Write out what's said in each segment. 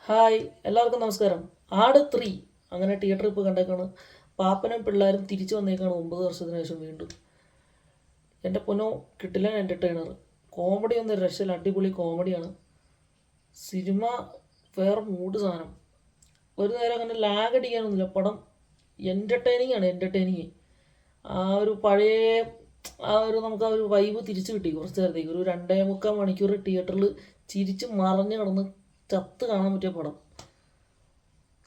Hi, എല്ലാവർക്കും നമസ്കാരം. ആട് 3 അങ്ങനെ തിയേറ്ററിൽ ഇപ്പോൾ കണ്ടേക്കാണ്. പാപ്പനും പിള്ളേരും തിരിച്ചു വന്നേക്കാണ് 9 വർഷത്തിന് ശേഷം വീണ്ടും. എൻ്റെ പൊന്നോ, കിട്ടില്ല എൻ്റർടൈനർ. കോമഡി ഒന്നും രക്ഷയില്ല, അടിപൊളി കോമഡിയാണ്. സിനിമ വേറെ മൂഡ് സാധനം. ഒരു നേരം അങ്ങനെ ലാഗ് അടിക്കാനൊന്നുമില്ല. പടം എൻ്റർടൈനിങ് ആണ്, എൻ്റർടൈനിങ്. ആ ഒരു പഴയ നമുക്ക് ആ ഒരു വൈബ് തിരിച്ചു കിട്ടി കുറച്ച് നേരത്തേക്ക്. ഒരു 2.25 മണിക്കൂർ തിയേറ്ററിൽ ചിരിച്ച് മറഞ്ഞു കിടന്ന് ചത്ത് കാണാൻ പറ്റിയ പടം.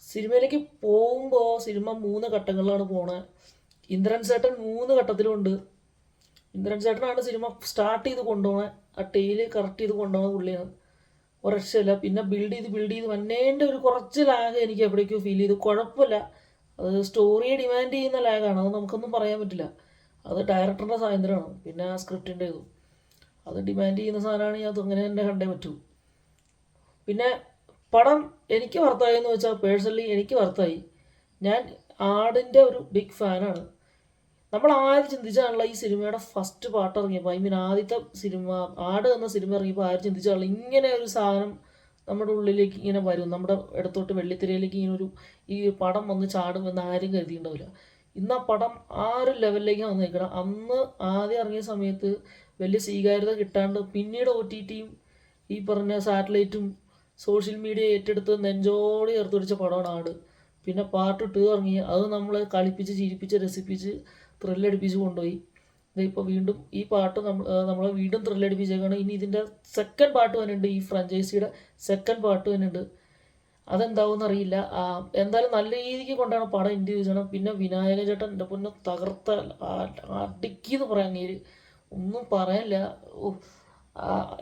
സിനിമയിലേക്ക് പോകുമ്പോൾ സിനിമ 3 ഘട്ടങ്ങളിലാണ് പോണത്. ഇന്ദ്രൻ ചേട്ടൻ 3 ഘട്ടത്തിലുണ്ട്. ഇന്ദ്രൻ ചേട്ടനാണ് സിനിമ സ്റ്റാർട്ട് ചെയ്ത് കൊണ്ടുപോകണത്. ആ ടെയില് കറക്റ്റ് ചെയ്ത് കൊണ്ടുപോകുന്ന പുള്ളിയാണ്. ഒരക്ഷയില്ല. പിന്നെ ബിൽഡ് ചെയ്ത് വന്നേൻ്റെ ഒരു കുറച്ച് ലാഗ് എനിക്ക് എവിടേക്കോ ഫീൽ ചെയ്തു. കുഴപ്പമില്ല, അത് സ്റ്റോറിയെ ഡിമാൻഡ് ചെയ്യുന്ന ലാഗാണ്, അത് നമുക്കൊന്നും പറയാൻ പറ്റില്ല. അത് ഡയറക്ടറുടെ സ്വാതന്ത്ര്യമാണ്. പിന്നെ ആ സ്ക്രിപ്റ്റിൻ്റെ ഇതും അത് ഡിമാൻഡ് ചെയ്യുന്ന സാധനമാണെങ്കിൽ അത് അങ്ങനെ തന്നെ കണ്ടേ പറ്റൂ. പിന്നെ പടം എനിക്ക് വർത്തായി എന്ന് വെച്ചാൽ പേഴ്സണലി എനിക്ക് വർത്തായി. ഞാൻ ആടിൻ്റെ ഒരു ബിഗ് ഫാനാണ്. നമ്മൾ ആരും ചിന്തിച്ചാണല്ലോ ഈ സിനിമയുടെ ഫസ്റ്റ് പാർട്ട് ഇറങ്ങിയപ്പോൾ, ആദ്യത്തെ സിനിമ ആട് എന്ന സിനിമ ഇറങ്ങിയപ്പോൾ ആരും ചിന്തിച്ചാണല്ലോ ഇങ്ങനെ ഒരു സാധനം നമ്മുടെ ഉള്ളിലേക്ക് ഇങ്ങനെ വരും, നമ്മുടെ ഇടത്തോട്ട് വെള്ളിത്തിരയിലേക്ക് ഇങ്ങനെ ഈ പടം വന്ന് ചാടുമെന്ന് ആരും കരുതിയിട്ടുണ്ടാവില്ല. ഇന്ന് ആ പടം ആ ഒരു ലെവലിലേക്കാണ് വന്നേക്കണം. അന്ന് ആദ്യം ഇറങ്ങിയ സമയത്ത് വലിയ സ്വീകാര്യത കിട്ടാണ്ട് പിന്നീട് OTTയും ഈ പറഞ്ഞ സാറ്റലൈറ്റും സോഷ്യൽ മീഡിയ ഏറ്റെടുത്ത് നെഞ്ചോട് ചേർത്ത് പിടിച്ച പടമാണ് ആട്. പിന്നെ പാർട്ട് 2 ഇറങ്ങി, അത് നമ്മളെ കളിപ്പിച്ച് ചിരിപ്പിച്ച് രസിപ്പിച്ച് ത്രില്ലടിപ്പിച്ച് കൊണ്ടുപോയി. ഇപ്പോൾ വീണ്ടും ഈ പാട്ട് നമ്മളെ വീണ്ടും ത്രില്ലടിപ്പിച്ചേക്കാണ്. ഇനി ഇതിൻ്റെ സെക്കൻഡ് പാർട്ട് വരുന്നുണ്ട്, ഈ ഫ്രാഞ്ചൈസിയുടെ സെക്കൻഡ് പാർട്ട് വരുന്നുണ്ട്. അതെന്താവും അറിയില്ല. എന്തായാലും നല്ല രീതിക്ക് കൊണ്ടാണ് പടം ഇൻട്രൊഡ്യൂസ് ചെയ്യണം. പിന്നെ വിനായക ചേട്ടൻ എൻ്റെ പൊന്നെ തകർത്ത അടിക്കിന്ന് പറയാൻ നേര് ഒന്നും പറയാനില്ല.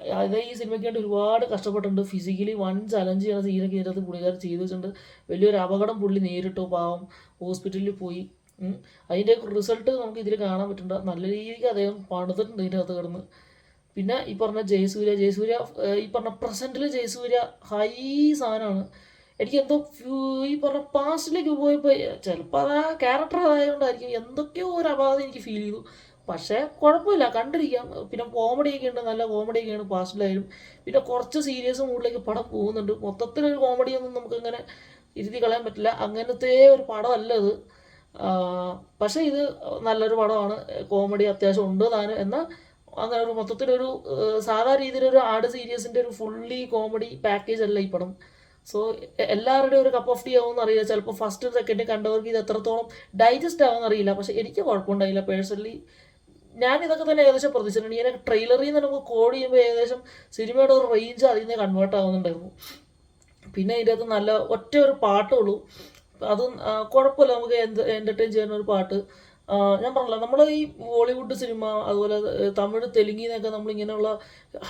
അതായത് ഈ സിനിമയ്ക്ക് വേണ്ടി ഒരുപാട് കഷ്ടപ്പെട്ടിട്ടുണ്ട്. ഫിസിക്കലി വൺ ചലഞ്ച് ചെയ്യുന്ന സീനൊക്കെ ഇതിനകത്ത് പുള്ളിക്കാരൻ ചെയ്തു വെച്ചിട്ടുണ്ട്. വലിയൊരു അപകടം പുള്ളി നേരിട്ടു, പാവം ഹോസ്പിറ്റലിൽ പോയി. അതിൻ്റെ റിസൾട്ട് നമുക്ക് ഇതിൽ കാണാൻ പറ്റുന്നുണ്ട്. നല്ല രീതിക്ക് അദ്ദേഹം പണിതിട്ടുണ്ട് ഇതിൻ്റെ അകത്ത് കിടന്ന്. പിന്നെ ഈ പറഞ്ഞ ജയസൂര്യ ഈ പറഞ്ഞ പ്രസൻറ്റിൽ ജയസൂര്യ ഹൈ സാധനമാണ്. എനിക്ക് എന്തോ ഈ പറഞ്ഞ പാസ്റ്റിലേക്ക് പോയപ്പോൾ ചിലപ്പോൾ അത് ആ ക്യാരക്ടർ അതായതുകൊണ്ടായിരിക്കും എന്തൊക്കെയോ ഒരു അപാകത എനിക്ക് ഫീൽ ചെയ്തു. പക്ഷേ കുഴപ്പമില്ല, കണ്ടിരിക്കാം. പിന്നെ കോമഡിയൊക്കെ ഉണ്ട്, നല്ല കോമഡിയൊക്കെയാണ് പാസ്റ്റിലായാലും. പിന്നെ കുറച്ച് സീരിയസ് മൂഡിലേക്ക് പടം പോകുന്നുണ്ട്. മൊത്തത്തിലൊരു കോമഡിയൊന്നും നമുക്കങ്ങനെ ഇരുത്തി കളയാൻ പറ്റില്ല. അങ്ങനത്തെ ഒരു പടമല്ല ഇത്. പക്ഷേ ഇത് നല്ലൊരു പടമാണ്. കോമഡി അത്യാവശ്യം ഉണ്ട് താനും. എന്നാൽ അങ്ങനെ ഒരു മൊത്തത്തിലൊരു സാധാ രീതിയിലൊരു ആട് സീരീസിൻ്റെ ഒരു ഫുള്ളി കോമഡി പാക്കേജ് അല്ല ഈ പടം. സോ എല്ലാവരുടെയും ഒരു കപ്പ് ഓഫ് ടീ ആവുമെന്ന് അറിയില്ല. ചിലപ്പോൾ ഫസ്റ്റ് സെക്കൻഡ് കണ്ടവർക്ക് ഇത് എത്രത്തോളം ഡൈജസ്റ്റ് ആവുമെന്ന് അറിയില്ല. പക്ഷേ എനിക്ക് കുഴപ്പമുണ്ടായില്ല പേഴ്സണലി. ഞാൻ ഇതൊക്കെ തന്നെ ഏകദേശം പ്രതീക്ഷിച്ചിട്ടുണ്ട്. ഇങ്ങനെ ട്രെയിലറിൽ നിന്ന് നമുക്ക് കോഡ് ചെയ്യുമ്പോൾ ഏകദേശം സിനിമയുടെ ഒരു റേഞ്ച് അതിൽ നിന്ന് കൺവേർട്ട് ആവുന്നുണ്ടായിരുന്നു. പിന്നെ ഇതിൻ്റെ അകത്ത് നല്ല ഒറ്റ ഒരു പാട്ടേ ഉള്ളൂ, അതും കുഴപ്പമില്ല, നമുക്ക് എൻ്റർടൈൻ ചെയ്യുന്ന ഒരു പാട്ട്. ഞാൻ പറഞ്ഞില്ല, നമ്മൾ ഈ ബോളിവുഡ് സിനിമ അതുപോലെ തമിഴ് തെലുങ്കിന്നൊക്കെ നമ്മളിങ്ങനെയുള്ള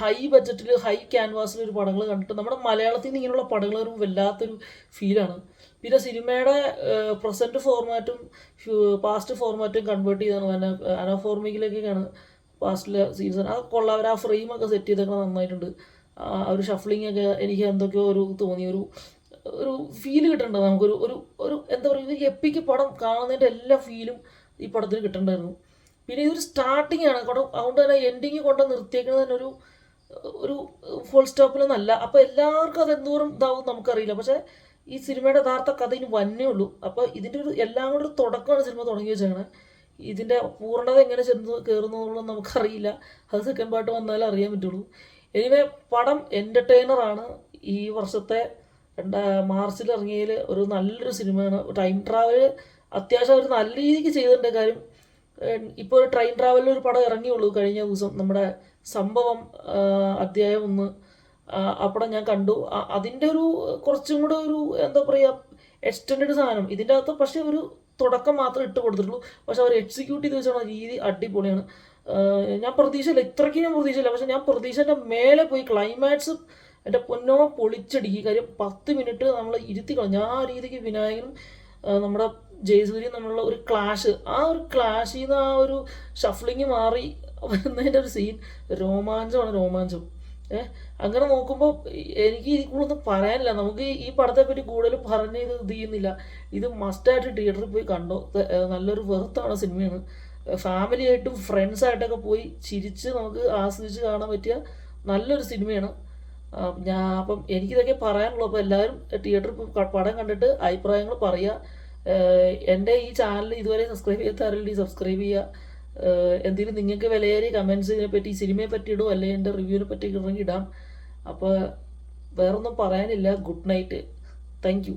ഹൈ ബഡ്ജറ്റിൽ ഹൈ ക്യാൻവാസിൽ ഒരു പടങ്ങൾ കണ്ടിട്ട് നമ്മുടെ മലയാളത്തിൽ നിന്ന് ഇങ്ങനെയുള്ള പടങ്ങൾ വരുമ്പോൾ വല്ലാത്തൊരു ഫീലാണ്. പിന്നെ സിനിമയുടെ പ്രസൻറ്റ് ഫോർമാറ്റും പാസ്റ്റ് ഫോർമാറ്റും കൺവേർട്ട് ചെയ്താണ് അനോഫോർമിക്കിലേക്കാണ് പാസ്റ്റിലെ സീസൺ. അത് കൊള്ളാം. അവർ ആ ഫ്രെയിമൊക്കെ സെറ്റ് ചെയ്തൊക്കെ നന്നായിട്ടുണ്ട്. ഒരു ഷഫ്ലിംഗ് ഒക്കെ എനിക്ക് എന്തൊക്കെയോ ഒരു തോന്നി, ഒരു ഫീല് കിട്ടേണ്ടത് നമുക്കൊരു ഒരു ഒരു എന്താ പറയുക, ഒരു എപ്പിക്ക് പടം കാണുന്നതിൻ്റെ എല്ലാ ഫീലും ഈ പടത്തിന് കിട്ടേണ്ടായിരുന്നു. പിന്നെ ഇതൊരു സ്റ്റാർട്ടിങ് ആണ് പടം, അതുകൊണ്ട് തന്നെ എൻഡിങ് കൊണ്ട് നിർത്തിയേക്കുന്നത് തന്നെ ഒരു ഫുൾ സ്റ്റോപ്പിലൊന്നല്ല. അപ്പോൾ എല്ലാവർക്കും അത് എന്തോരം ഇതാവും നമുക്കറിയില്ല. പക്ഷേ ഈ സിനിമയുടെ യഥാർത്ഥ കഥ ഇനി വന്നേ ഉള്ളൂ. അപ്പോൾ ഇതിൻ്റെ എല്ലാം കൂടെ ഒരു തുടക്കമാണ് സിനിമ തുടങ്ങി വെച്ചേക്കണത്. ഇതിൻ്റെ പൂർണ്ണത എങ്ങനെ ചെന്ന് കയറുന്നു എന്നുള്ളത് നമുക്കറിയില്ല. അത് സെക്കൻഡ് പാർട്ട് വന്നാലേ അറിയാൻ പറ്റുള്ളൂ. എനിവേ പടം എൻ്റർടൈനറാണ്. ഈ വർഷത്തെ മാർച്ചിൽ ഇറങ്ങിയതിൽ ഒരു നല്ലൊരു സിനിമയാണ്. ടൈം ട്രാവൽ അത്യാവശ്യം ഒരു നല്ല രീതിക്ക് ചെയ്തിട്ടുണ്ട്. കാര്യം ഇപ്പോൾ ഒരു ട്രെയിൻ ട്രാവലിൽ ഒരു പടം ഇറങ്ങിയുള്ളൂ കഴിഞ്ഞ ദിവസം, നമ്മുടെ സംഭവം അധ്യായം 1. ആ പടം ഞാൻ കണ്ടു. അതിൻ്റെ ഒരു കുറച്ചും കൂടെ ഒരു എന്താ പറയുക എക്സ്റ്റൻഡ് സാധനം ഇതിൻ്റെ അകത്ത്. പക്ഷേ ഒരു തുടക്കം മാത്രമേ ഇട്ട് കൊടുത്തിട്ടുള്ളൂ. പക്ഷെ അവർ എക്സിക്യൂട്ട് ചെയ്ത് വെച്ചാൽ രീതി അടിപൊളിയാണ്. ഞാൻ പ്രതീക്ഷയില്ല, ഇത്രയ്ക്ക് ഞാൻ പ്രതീക്ഷയില്ല. പക്ഷെ ഞാൻ പ്രതീക്ഷേൻ്റെ മേലെ പോയി. ക്ലൈമാക്സ് എൻ്റെ പൊന്നോ പൊളിച്ചടിക്കുക. കാര്യം 10 മിനിറ്റ് നമ്മൾ ഇരുത്തി കളഞ്ഞു. ആ രീതിക്ക് വിനായകനും നമ്മുടെ ജയസൂര്യയും തമ്മിലുള്ള ഒരു ക്ലാഷ്, ആ ഒരു ക്ലാഷിൽ നിന്ന് ആ ഒരു ഷഫ്ലിങ് മാറി വരുന്നതിൻ്റെ ഒരു സീൻ രോമാഞ്ചം. അങ്ങനെ നോക്കുമ്പോൾ എനിക്ക് ഇതിൽ കൂടുതലൊന്നും പറയാനില്ല. നമുക്ക് ഈ പടത്തെ പറ്റി കൂടുതൽ പറഞ്ഞ് ഇത് ചെയ്യുന്നില്ല. ഇത് മസ്റ്റായിട്ട് തിയേറ്ററിൽ പോയി കണ്ടോ. നല്ലൊരു വെറുത്താണ് സിനിമയാണ്. ഫാമിലിയായിട്ടും ഫ്രണ്ട്സായിട്ടൊക്കെ പോയി ചിരിച്ച് നമുക്ക് ആസ്വദിച്ച് കാണാൻ പറ്റിയ നല്ലൊരു സിനിമയാണ്. അപ്പം എനിക്കിതൊക്കെ പറയാനുള്ളൂ. അപ്പോൾ എല്ലാവരും തിയേറ്ററിൽ പടം കണ്ടിട്ട് അഭിപ്രായങ്ങൾ പറയുക. എൻ്റെ ഈ ചാനൽ ഇതുവരെ സബ്സ്ക്രൈബ് ചെയ്യാത്ത ആരെങ്കിലും സബ്സ്ക്രൈബ് ചെയ്യുക. എന്തെങ്കിലും നിങ്ങൾക്ക് വിലയേറിയ കമൻസ് ഇതിനെപ്പറ്റി, സിനിമയെ പറ്റി ഇടും, അല്ലെങ്കിൽ എൻ്റെ റിവ്യൂവിനെ പറ്റി ഇടണമെങ്കിൽ ഇടാം. അപ്പോൾ വേറൊന്നും പറയാനില്ല. Good night. Thank you.